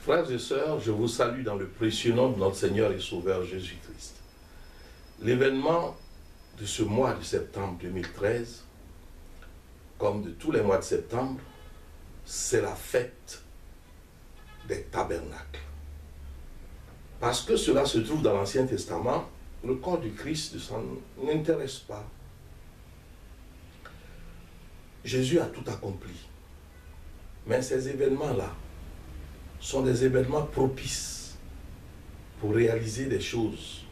Frères et sœurs, je vous salue dans le précieux nom de notre Seigneur et Sauveur Jésus-Christ. L'événement de ce mois de septembre 2013, comme de tous les mois de septembre, c'est la fête des tabernacles. Parce que cela se trouve dans l'Ancien Testament, le corps du Christ ne s'en intéresse pas. Jésus a tout accompli. Mais ces événements-là sont des événements propices pour réaliser des choses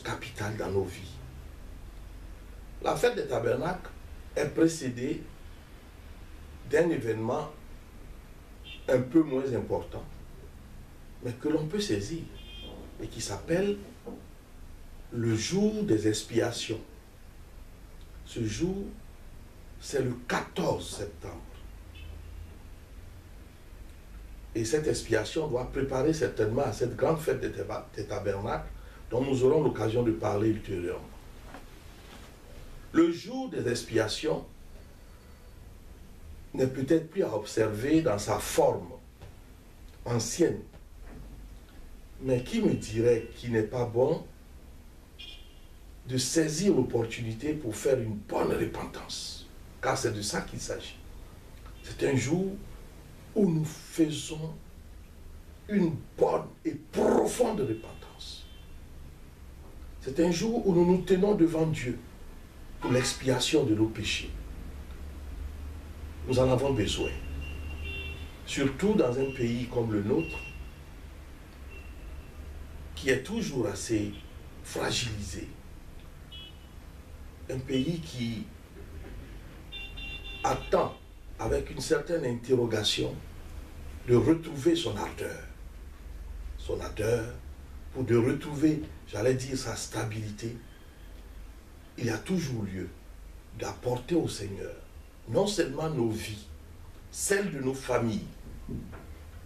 capitales dans nos vies. La fête des tabernacles est précédée d'un événement un peu moins important, mais que l'on peut saisir, et qui s'appelle le jour des expiations. Ce jour, c'est le 14 septembre. Et cette expiation doit préparer certainement à cette grande fête des tabernacles dont nous aurons l'occasion de parler ultérieurement. Le jour des expiations n'est peut-être plus à observer dans sa forme ancienne. Mais qui me dirait qu'il n'est pas bon de saisir l'opportunité pour faire une bonne repentance? Car c'est de ça qu'il s'agit. C'est un jour où nous faisons une bonne et profonde repentance. C'est un jour où nous nous tenons devant Dieu pour l'expiation de nos péchés. Nous en avons besoin. Surtout dans un pays comme le nôtre, qui est toujours assez fragilisé. Un pays qui attend avec une certaine interrogation de retrouver son ardeur. Son ardeur, pour de retrouver, j'allais dire, sa stabilité. Il y a toujours lieu d'apporter au Seigneur non seulement nos vies, celles de nos familles,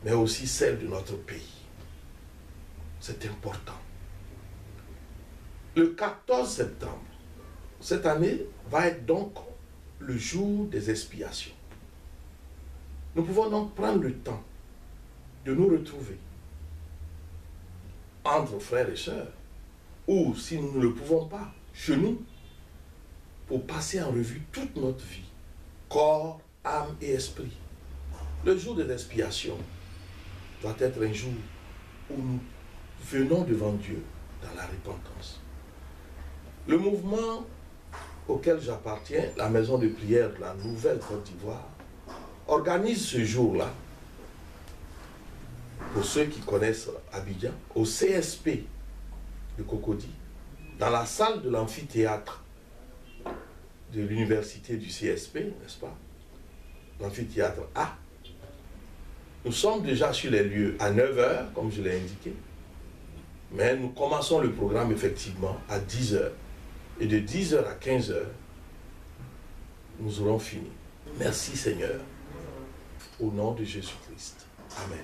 mais aussi celles de notre pays. C'est important. Le 14 septembre, cette année, va être donc le jour des expiations. Nous pouvons donc prendre le temps de nous retrouver entre frères et sœurs, ou si nous ne le pouvons pas, chez nous, pour passer en revue toute notre vie, corps, âme et esprit. Le jour de l'expiation doit être un jour où nous venons devant Dieu dans la repentance. Le mouvement auquel j'appartiens, la maison de prière de la Nouvelle-Côte d'Ivoire, organise ce jour-là, pour ceux qui connaissent Abidjan, au CSP de Cocody, dans la salle de l'amphithéâtre de l'université du CSP, n'est-ce pas? L'amphithéâtre A. Nous sommes déjà sur les lieux à 9 h, comme je l'ai indiqué, mais nous commençons le programme effectivement à 10 h. Et de 10 h à 15 h, nous aurons fini. Merci Seigneur, au nom de Jésus-Christ. Amen.